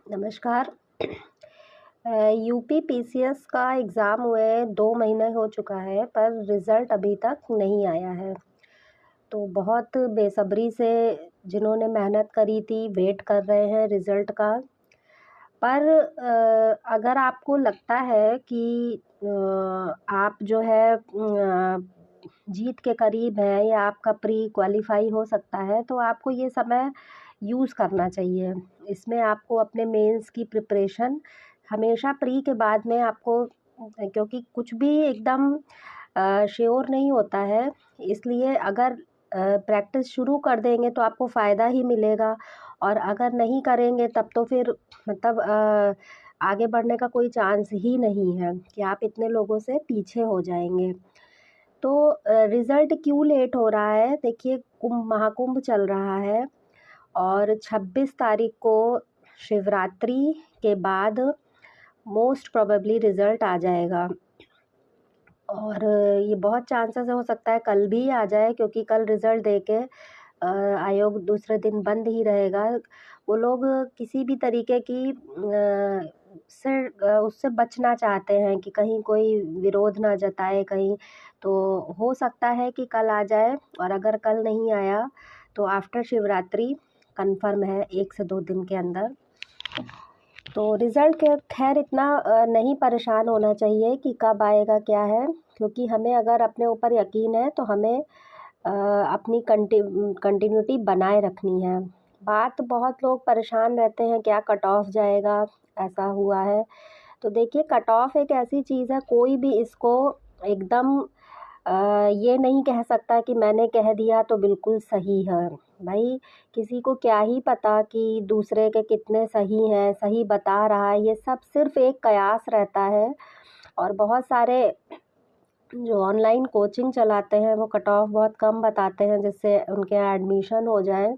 नमस्कार। UP PCS का exam हुए 2 महीने हो चुका है, पर रिज़ल्ट अभी तक नहीं आया है। तो बहुत बेसब्री से जिन्होंने मेहनत करी थी, वेट कर रहे हैं रिज़ल्ट का। पर अगर आपको लगता है कि आप जो है जीत के करीब हैं या आपका प्री क्वालीफाई हो सकता है, तो आपको ये समय यूज़ करना चाहिए। इसमें आपको अपने मेंस की प्रिपरेशन हमेशा प्री के बाद में आपको, क्योंकि कुछ भी एकदम श्योर नहीं होता है, इसलिए अगर प्रैक्टिस शुरू कर देंगे तो आपको फ़ायदा ही मिलेगा, और अगर नहीं करेंगे तब तो फिर मतलब आगे बढ़ने का कोई चांस ही नहीं है कि आप इतने लोगों से पीछे हो जाएँगे। तो रिज़ल्ट क्यों लेट हो रहा है? देखिए, महाकुंभ चल रहा है और 26 तारीख को शिवरात्रि के बाद मोस्ट प्रोबेबली रिज़ल्ट आ जाएगा। और ये बहुत चांसेस हो सकता है कल भी आ जाए, क्योंकि कल रिज़ल्ट देके आयोग दूसरे दिन बंद ही रहेगा। वो लोग किसी भी तरीके की उससे बचना चाहते हैं कि कहीं कोई विरोध ना जताए कहीं। तो हो सकता है कि कल आ जाए, और अगर कल नहीं आया तो आफ्टर शिवरात्रि कन्फर्म है 1 से 2 दिन के अंदर। तो रिज़ल्ट के खैर इतना नहीं परेशान होना चाहिए कि कब आएगा क्या है, क्योंकि हमें अगर अपने ऊपर यकीन है तो हमें अपनी कंटिन्यूटी बनाए रखनी है। बात बहुत लोग परेशान रहते हैं क्या कट ऑफ जाएगा, ऐसा हुआ है। तो देखिए, कट ऑफ एक ऐसी चीज़ है, कोई भी इसको एकदम ये नहीं कह सकता कि मैंने कह दिया तो बिल्कुल सही है। भाई, किसी को क्या ही पता कि दूसरे के कितने सही हैं, सही बता रहा है, ये सब सिर्फ़ एक कयास रहता है। और बहुत सारे जो ऑनलाइन कोचिंग चलाते हैं वो कट ऑफ बहुत कम बताते हैं जिससे उनके यहाँ एडमिशन हो जाए।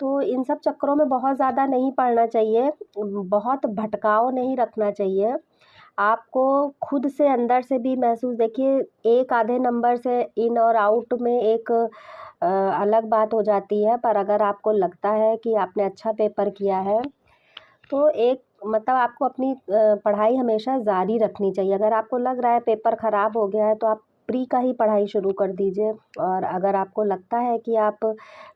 तो इन सब चक्करों में बहुत ज़्यादा नहीं पड़ना चाहिए, बहुत भटकाव नहीं रखना चाहिए। आपको खुद से अंदर से भी महसूस, देखिए, एक आधे नंबर से इन और आउट में एक अलग बात हो जाती है, पर अगर आपको लगता है कि आपने अच्छा पेपर किया है तो एक मतलब आपको अपनी पढ़ाई हमेशा जारी रखनी चाहिए। अगर आपको लग रहा है पेपर ख़राब हो गया है तो आप प्री का ही पढ़ाई शुरू कर दीजिए, और अगर आपको लगता है कि आप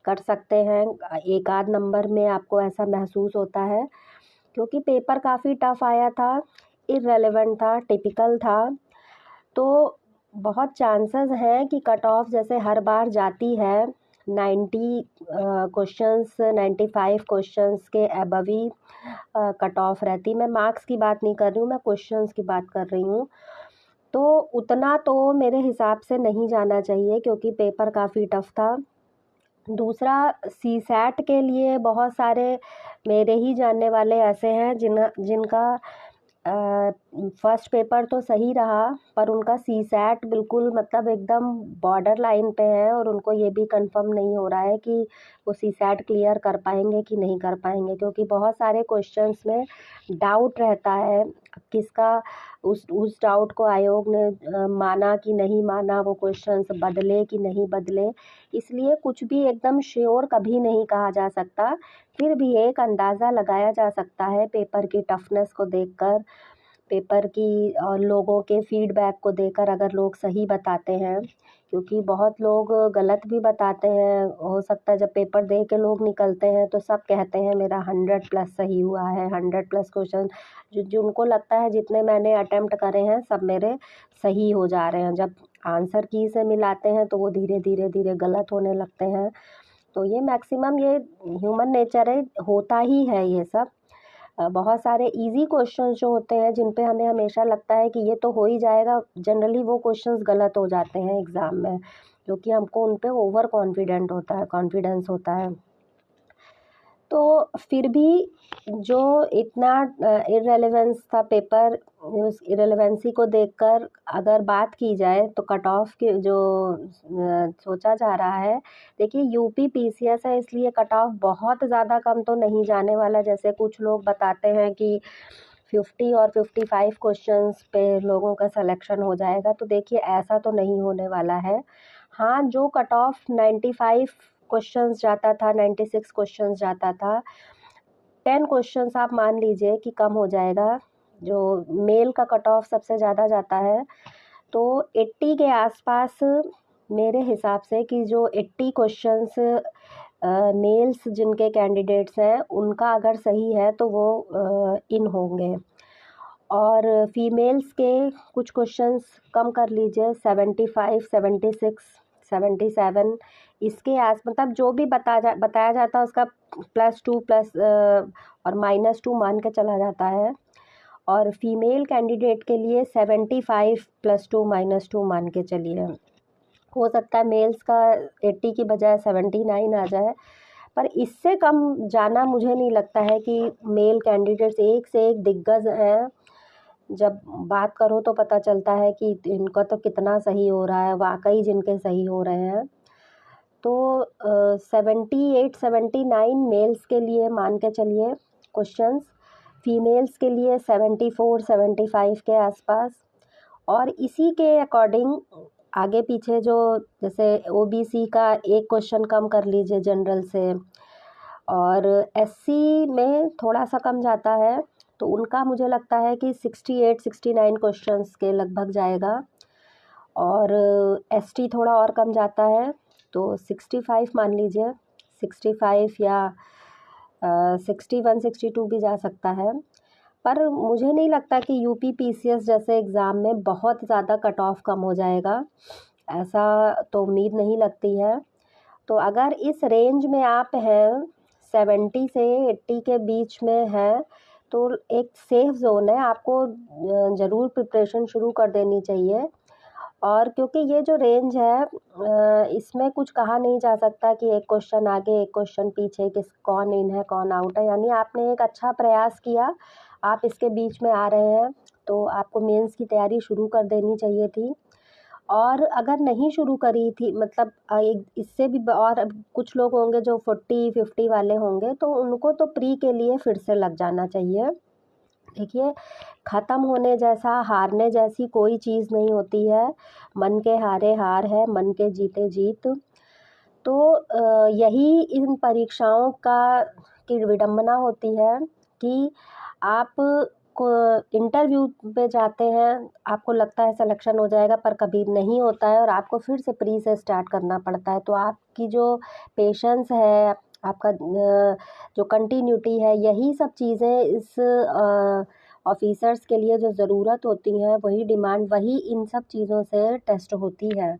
कर सकते हैं, एक आध नंबर में आपको ऐसा महसूस होता है, क्योंकि पेपर काफ़ी टफ आया था, इर्रेलेवेंट था, टिपिकल था, तो बहुत चांसेस हैं कि कट ऑफ जैसे हर बार जाती है 90 क्वेश्चंस, 95 क्वेश्चंस के अबव ही कट ऑफ रहती। मैं मार्क्स की बात नहीं कर रही हूँ, मैं क्वेश्चंस की बात कर रही हूँ। तो उतना तो मेरे हिसाब से नहीं जाना चाहिए, क्योंकि पेपर काफ़ी टफ था। दूसरा, सीसैट के लिए बहुत सारे मेरे ही जानने वाले ऐसे हैं जिनका फर्स्ट पेपर तो सही रहा, पर उनका सीसैट बिल्कुल मतलब एकदम बॉर्डर लाइन पे है, और उनको ये भी कंफर्म नहीं हो रहा है कि वो सीसैट क्लियर कर पाएंगे कि नहीं कर पाएंगे, क्योंकि बहुत सारे क्वेश्चंस में डाउट रहता है। किसका उस डाउट को आयोग ने माना कि नहीं माना, वो क्वेश्चंस बदले कि नहीं बदले, इसलिए कुछ भी एकदम श्योर कभी नहीं कहा जा सकता। फिर भी एक अंदाज़ा लगाया जा सकता है पेपर की टफनेस को देखकर, पेपर की और लोगों के फीडबैक को देकर, अगर लोग सही बताते हैं, क्योंकि बहुत लोग गलत भी बताते हैं। हो सकता है जब पेपर दे के लोग निकलते हैं तो सब कहते हैं मेरा 100 प्लस सही हुआ है, 100 प्लस क्वेश्चन जिनको लगता है जितने मैंने अटेम्प्ट करे हैं सब मेरे सही हो जा रहे हैं, जब आंसर की से मिलाते हैं तो वो धीरे धीरे धीरे गलत होने लगते हैं। तो ये मैक्सिमम ये ह्यूमन नेचर है, होता ही है ये सब। बहुत सारे इजी क्वेश्चंस जो होते हैं जिन पे हमें हमेशा लगता है कि ये तो हो ही जाएगा, जनरली वो क्वेश्चंस गलत हो जाते हैं एग्ज़ाम में, क्योंकि हमको उन पे ओवर कॉन्फिडेंस होता है। तो फिर भी जो इतना इर्रेलेवेंस था पेपर, उस इर्रेलेवेंसी को देखकर अगर बात की जाए तो कट ऑफ के जो सोचा जा रहा है, देखिए यूपी पीसीएस है इसलिए कट ऑफ बहुत ज़्यादा कम तो नहीं जाने वाला, जैसे कुछ लोग बताते हैं कि 50 और 55 क्वेश्चंस पे लोगों का सिलेक्शन हो जाएगा। तो देखिए, ऐसा तो नहीं होने वाला है। हाँ, जो कट ऑफ 95 क्वेश्चंस जाता था, 96 क्वेश्चंस जाता था, 10 क्वेश्चंस आप मान लीजिए कि कम हो जाएगा। जो मेल का कट ऑफ सबसे ज़्यादा जाता है, तो 80 के आसपास मेरे हिसाब से कि जो 80 क्वेश्चंस मेल्स जिनके कैंडिडेट्स हैं उनका अगर सही है तो वो इन होंगे। और फीमेल्स के कुछ क्वेश्चंस कम कर लीजिए, 75, 76, 77 इसके आस मतलब जो भी बताया जाता है उसका +2 प्लस और -2 मान के चला जाता है। और फीमेल कैंडिडेट के लिए 75 +2 -2 मान के चलिए। हो सकता है मेल्स का 80 की बजाय 79 आ जाए, पर इससे कम जाना मुझे नहीं लगता है कि मेल कैंडिडेट्स एक से एक दिग्गज हैं। जब बात करो तो पता चलता है कि इनका तो कितना सही हो रहा है, वाकई जिनके सही हो रहे हैं। तो 78 79 मेल्स के लिए मान के चलिए क्वेश्चंस, फीमेल्स के लिए 74 75 के आसपास। और इसी के अकॉर्डिंग आगे पीछे जो जैसे ओबीसी का एक क्वेश्चन कम कर लीजिए जनरल से, और एससी में थोड़ा सा कम जाता है तो उनका मुझे लगता है कि 68 69 क्वेश्चंस के लगभग जाएगा। और एसटी थोड़ा और कम जाता है तो 65 मान लीजिए, 65 या 61 62 भी जा सकता है। पर मुझे नहीं लगता कि यूपी पीसीएस जैसे एग्ज़ाम में बहुत ज़्यादा कट ऑफ कम हो जाएगा, ऐसा तो उम्मीद नहीं लगती है। तो अगर इस रेंज में आप हैं, 70 से 80 के बीच में है, तो एक सेफ ज़ोन है, आपको ज़रूर प्रिपरेशन शुरू कर देनी चाहिए। और क्योंकि ये जो रेंज है इसमें कुछ कहा नहीं जा सकता कि एक क्वेश्चन आगे एक क्वेश्चन पीछे कौन इन है कौन आउट है। यानी आपने एक अच्छा प्रयास किया, आप इसके बीच में आ रहे हैं, तो आपको मेंस की तैयारी शुरू कर देनी चाहिए थी। और अगर नहीं शुरू करी थी मतलब एक इससे भी और कुछ लोग होंगे जो 40-50 वाले होंगे, तो उनको तो प्री के लिए फिर से लग जाना चाहिए। देखिए, ख़त्म होने जैसा, हारने जैसी कोई चीज़ नहीं होती है। मन के हारे हार है, मन के जीते जीत। तो यही इन परीक्षाओं की विडंबना होती है कि आप को इंटरव्यू पे जाते हैं, आपको लगता है सिलेक्शन हो जाएगा, पर कभी नहीं होता है और आपको फिर से प्री से स्टार्ट करना पड़ता है। तो आपकी जो पेशेंस है, आपका जो कंटिन्यूटी है, यही सब चीज़ें इस ऑफ़िसर्स के लिए जो ज़रूरत होती हैं, वही डिमांड, वही इन सब चीज़ों से टेस्ट होती है।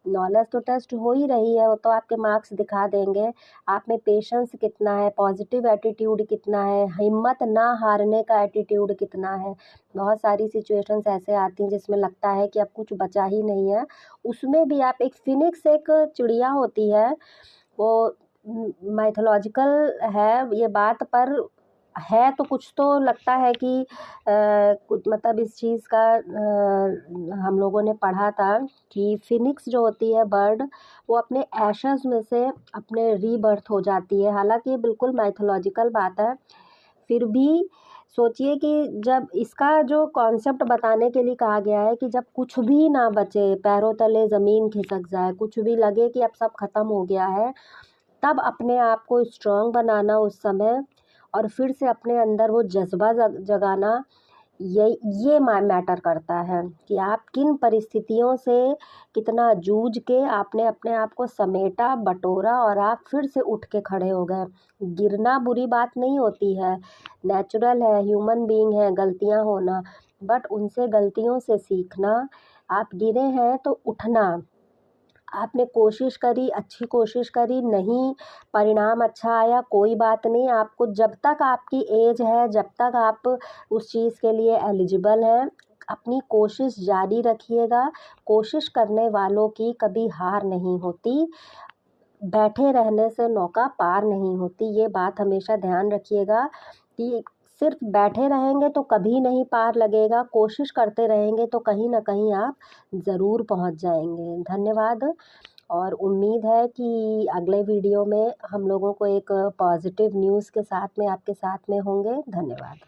नॉलेज तो टेस्ट हो ही रही है, वो तो आपके मार्क्स दिखा देंगे। आप में पेशेंस कितना है, पॉजिटिव एटीट्यूड कितना है, हिम्मत ना हारने का एटीट्यूड कितना है। बहुत सारी सिचुएशंस ऐसे आती हैं जिसमें लगता है कि अब कुछ बचा ही नहीं है। उसमें भी आप एक फ़िनिक्स एक चिड़िया होती है, वो माइथोलॉजिकल है ये बात, पर है तो कुछ तो लगता है कि कुछ मतलब इस चीज़ का हम लोगों ने पढ़ा था कि फ़िनिक्स जो होती है बर्ड, वो अपने एशेज़ में से अपने रीबर्थ हो जाती है। हालाँकि ये बिल्कुल माइथोलॉजिकल बात है, फिर भी सोचिए कि जब इसका जो कॉन्सेप्ट बताने के लिए कहा गया है कि जब कुछ भी ना बचे, पैरों तले ज़मीन खिसक जाए, कुछ भी लगे कि अब सब ख़त्म हो गया है, तब अपने आप को स्ट्रॉन्ग बनाना उस समय और फिर से अपने अंदर वो जज़्बा जगाना, ये मैटर करता है कि आप किन परिस्थितियों से कितना जूझ के आपने अपने आप को समेटा, बटोरा और आप फिर से उठ के खड़े हो गए। गिरना बुरी बात नहीं होती है, नेचुरल है, ह्यूमन बीइंग है गलतियाँ होना, बट उनसे गलतियों से सीखना। आप गिरे हैं तो उठना, आपने कोशिश करी, अच्छी कोशिश करी, नहीं परिणाम अच्छा आया, कोई बात नहीं। आपको जब तक आपकी एज है, जब तक आप उस चीज़ के लिए एलिजिबल हैं, अपनी कोशिश जारी रखिएगा। कोशिश करने वालों की कभी हार नहीं होती, बैठे रहने से नौका पार नहीं होती। ये बात हमेशा ध्यान रखिएगा कि सिर्फ बैठे रहेंगे तो कभी नहीं पार लगेगा, कोशिश करते रहेंगे तो कहीं न कहीं आप ज़रूर पहुँच जाएँगे। धन्यवाद। और उम्मीद है कि अगले वीडियो में हम लोगों को एक पॉजिटिव न्यूज़ के साथ में आपके साथ में होंगे। धन्यवाद।